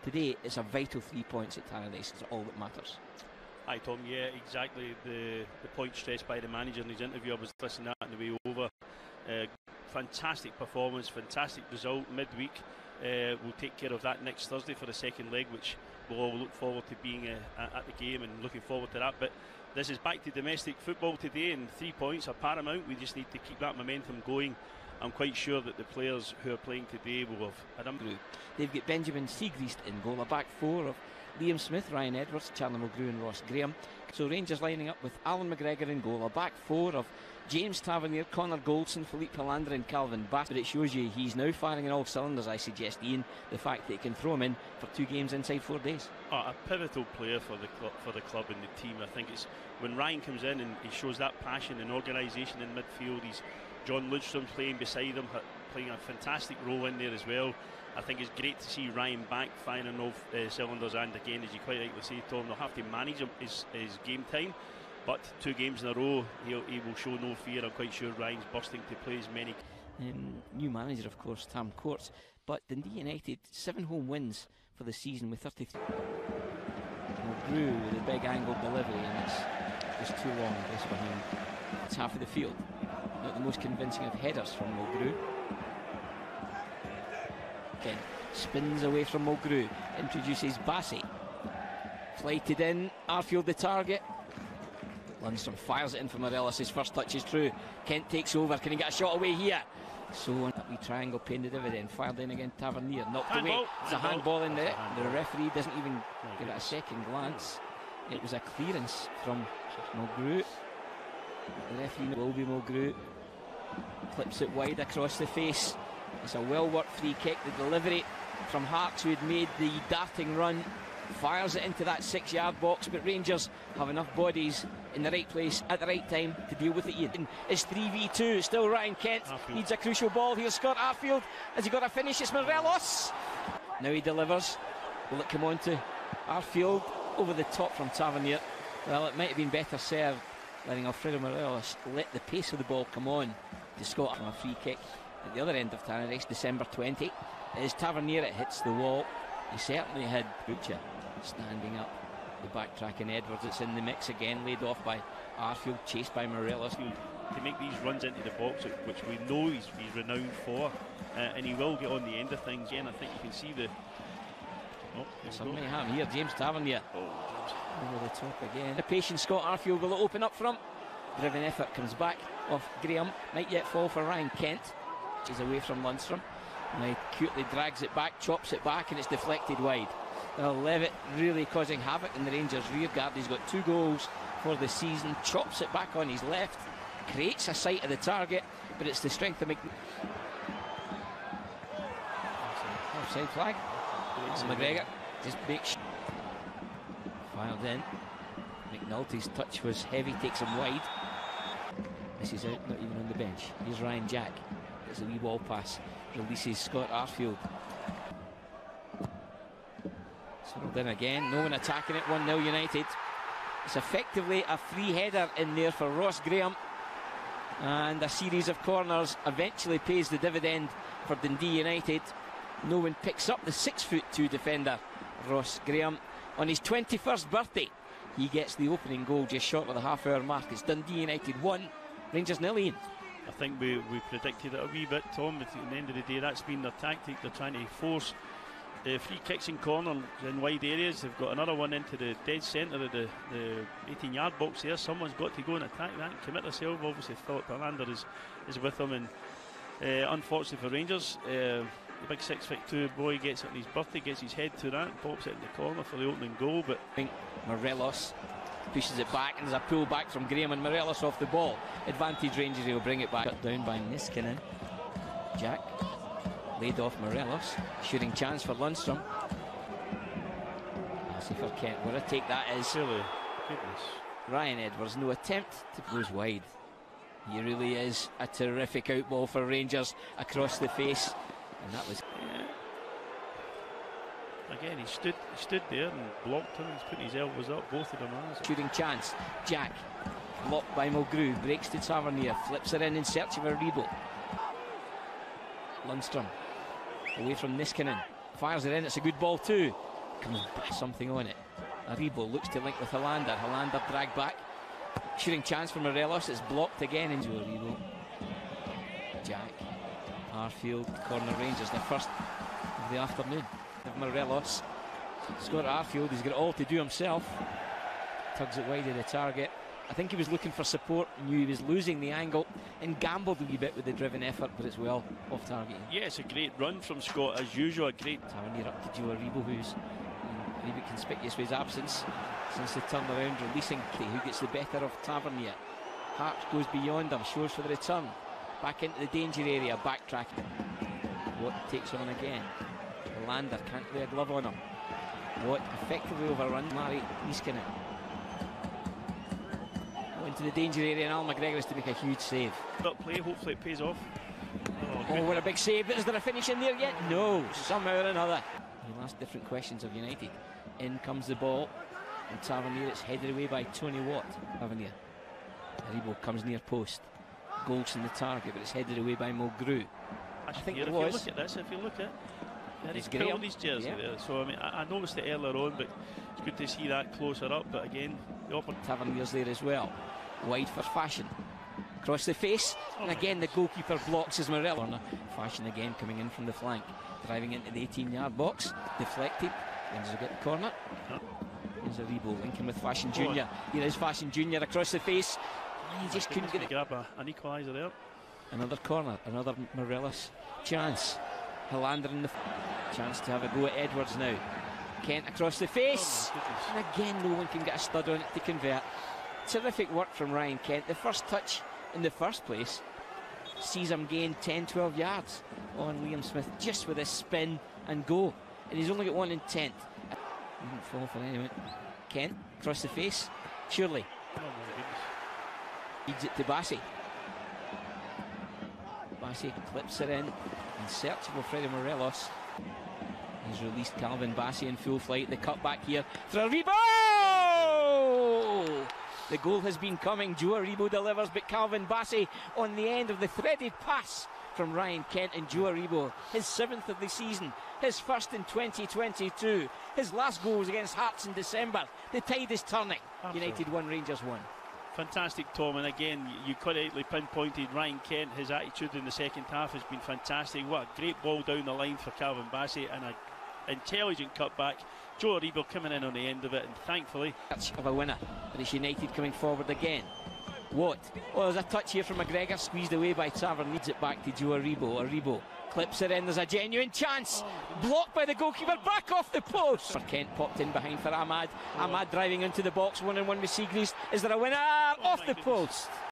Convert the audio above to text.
Today it's a vital 3 points at Tannadice. It's all that matters. Hi Tom, yeah, exactly the point stressed by the manager in his interview. I was listening to that on the way over. Fantastic performance, fantastic result midweek. We'll take care of that next Thursday for the second leg, which we'll all look forward to being at the game and looking forward to that. But this is back to domestic football today, and 3 points are paramount. We just need to keep that momentum going. I'm quite sure that the players who are playing today will have had them. They've got Benjamin Siegrist in goal, a back four of Liam Smith, Ryan Edwards, Charlie Mulgrew and Ross Graham. So Rangers lining up with Alan McGregor in goal, a back four of James Tavernier, Connor Goldson, Philippe Hollander and Calvin Bass. But it shows you he's now firing on all cylinders, I suggest, Ian, the fact that he can throw him in for 2 games inside 4 days. A pivotal player for the club and the team. I think it's when Ryan comes in and he shows that passion and organisation in midfield. He's John Ludstrom's playing beside him, playing a fantastic role in there as well. I think it's great to see Ryan back firing off cylinders, and again, as you quite rightly say, Tom, they'll have to manage his game time, but 2 games in a row he will show no fear. I'm quite sure Ryan's bursting to play as many. New manager, of course, Tam Courts, but Dundee United 7 home wins for the season with 33. Mulgrew with a big angled delivery, and it's just too long this behind. It's half of the field. Not the most convincing of headers from Mulgrew. Ken spins away from Mulgrew, introduces Bassey. Flighted in, Arfield the target. Lundstrom fires it in for Morelos. His first touch is true. Kent takes over. Can he get a shot away here? So a wee triangle paying the dividend. Fired in again, Tavernier. Knocked away. It's a handball in there. The referee doesn't even give it a second glance. It was a clearance from Mulgrew. The referee will be Mulgrew. Clips it wide across the face. It's a well-worked free kick. The delivery from Harks, who had made the darting run, fires it into that 6-yard box, but Rangers have enough bodies in the right place at the right time to deal with it. It's 3v2. Still Ryan Kent Arfield needs a crucial ball. Here's Scott Arfield. Has he got a finish? It's Morelos. Now he delivers. Will it come on to Arfield? Over the top from Tavernier. Well, it might have been better served letting Alfredo Morelos let the pace of the ball come on to Scott from a free kick. At the other end of Tannadice, December 20, is Tavernier. It hits the wall. He certainly had Butcher standing up. The backtracking Edwards, it's in the mix again, laid off by Arfield, chased by Morelos. To make these runs into the box, which we know he's renowned for, and he will get on the end of things. Again, I think you can see the... Something may happen here. James Tavernier over the top again. The patient Scott Arfield will open up front. Driven effort comes back off Graham. Might yet fall for Ryan Kent. He's away from Lundstrom. And he cutely drags it back, chops it back, and it's deflected wide. Levitt really causing havoc in the Rangers rear guard. He's got 2 goals for the season. Chops it back on his left, creates a sight of the target, but it's the strength of offside flag. McGregor just makes filed in. McNulty's touch was heavy, takes him wide. Misses out, not even on the bench. Here's Ryan Jack. Gets a wee ball pass, releases Scott Arfield. Swirled in again, no one attacking it. 1-0 United. It's effectively a free header in there for Ross Graham, and a series of corners eventually pays the dividend for Dundee United. No one picks up the 6'2" defender Ross Graham. On his 21st birthday, he gets the opening goal just short of the half-hour mark. It's Dundee United 1, Rangers 0. Ian. I think we predicted it a wee bit, Tom. At the end of the day, that's been their tactic. They're trying to force free kicks in corners in wide areas. They've got another one into the dead centre of the 18-yard box there. Someone's got to go and attack that and commit themselves. Obviously Philip Hollander is with them, and unfortunately for Rangers, the big 6'2" boy gets it on his birthday, gets his head to that, pops it in the corner for the opening goal. But I think Morelos pushes it back, and there's a pull back from Graham, and Morelos off the ball. Advantage Rangers, he'll bring it back. Cut down by Niskanen. Jack laid off Morelos. Shooting chance for Lundstrom. I'll see for Kent. What a take that is. Really, goodness. Ryan Edwards, no attempt to goes wide. He really is a terrific outball for Rangers across the face, and that was. Again, he stood there and blocked him. He's putting his elbows up, both of them are. Shooting chance. Jack, blocked by Mulgrew, breaks to Tavernier, flips it in search of a Rebo. Lundstrom, away from Niskanen. fires it in, it's a good ball too. Comes back, something on it. Aribo looks to link with Hollander. Hollander dragged back. Shooting chance for Morelos, it's blocked again into Aribo. Jack. Arfield, corner Rangers, the first of the afternoon. Of Morelos. Scott Arfield, he's got it all to do himself. Tugs it wide of the target. I think he was looking for support, knew he was losing the angle, and gambled a wee bit with the driven effort, but it's well off target. Yeah, it's a great run from Scott, as usual. A great Tavernier up to Joe Aribo, who's a wee bit conspicuous with his absence since the turnaround, releasing who gets the better of Tavernier. Hart goes beyond him, shows for the return. Back into the danger area, backtracking. Watt takes on again. Lander can't lay a glove on him. Watt effectively overruns Murray Niskanen. Into the danger area, and Al McGregor is to make a huge save. But play, hopefully it pays off. Oh, what a big save. Is there a finish in there yet? No, somehow or another. We'll ask different questions of United. In comes the ball, and Tavernier, it's headed away by Tony Watt. Tavernier. Aribo comes near post. Goals in the target, but it's headed away by Mulgrew. I think if you look at this, he's pulling his jersey there. So I mean, I noticed it earlier on, but it's good to see that closer up. But again, the opportunity. Tavernier's there as well. Wide for Fashion. Across the face, and again the goalkeeper blocks as Morelos. Fashion again coming in from the flank, driving into the 18-yard box, deflected. Rangers will get the corner. Here's Aribo linking with Fashion Jr. Here is Fashion Jr. across the face. He just couldn't get it. Grab an equaliser there. Another corner, another Morelos chance. Hollander in the chance to have a go at Edwards now. Kent across the face, and again no one can get a stud on it to convert. Terrific work from Ryan Kent. The first touch in the first place sees him gain 10-12 yards on Liam Smith just with a spin and go, and he's only got one intent. Didn't fall for anyone. Kent across the face, surely. Feeds it to Bassey. Bassey clips it in, in search of Alfredo Morelos. He's released Calvin Bassey in full flight. The cut back here for Aribo! The goal has been coming. Joe Aribo delivers, but Calvin Bassey on the end of the threaded pass from Ryan Kent, and Joe Aribo, his 7th of the season, his first in 2022. His last goal was against Hearts in December. The tide is turning. Absolutely. United 1, Rangers 1. Fantastic, Tom, and again you correctly pinpointed Ryan Kent. His attitude in the second half has been fantastic. What a great ball down the line for Calvin Bassey, and an intelligent cutback. Joe Aribo coming in on the end of it, and thankfully of a winner, but it's United coming forward again. What? Oh, there's a touch here from McGregor, squeezed away by Tavern, needs it back to Joe Aribo. Aribo clips it in, there's a genuine chance, blocked by the goalkeeper, back off the post. For Kent popped in behind for Ahmad. Ahmad driving into the box, 1-on-1 with Siegrist. Is there a winner? Off the post.